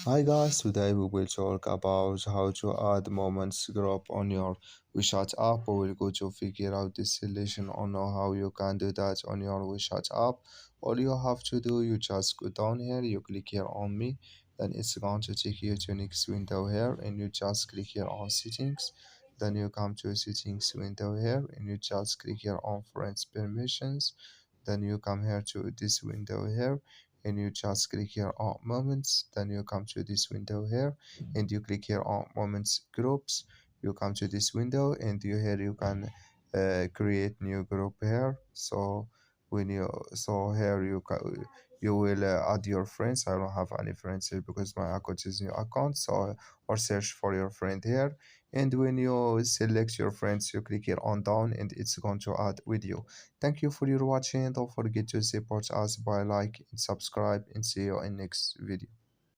Hi guys, today we will talk about how to add moments group on your WeChat app. We will go to figure out this solution or know how you can do that on your WeChat app. All you have to do, you just go down here, you click here on me, then it's going to take you to next window here, and you just click here on settings. Then you come to settings window here, and you just click here on friends permissions. Then you come here to this window here, and you just click here on moments. Then you come to this window here, and you click here on moments groups. You come to this window, and you can create new group here. So when you so here you will add your friends. I don't have any friends here because my account is new account. So or search for your friend here, and when you select your friends, you click here on down, and it's going to add with you. Thank you for your watching. Don't forget to support us by like and subscribe, and see you in next video.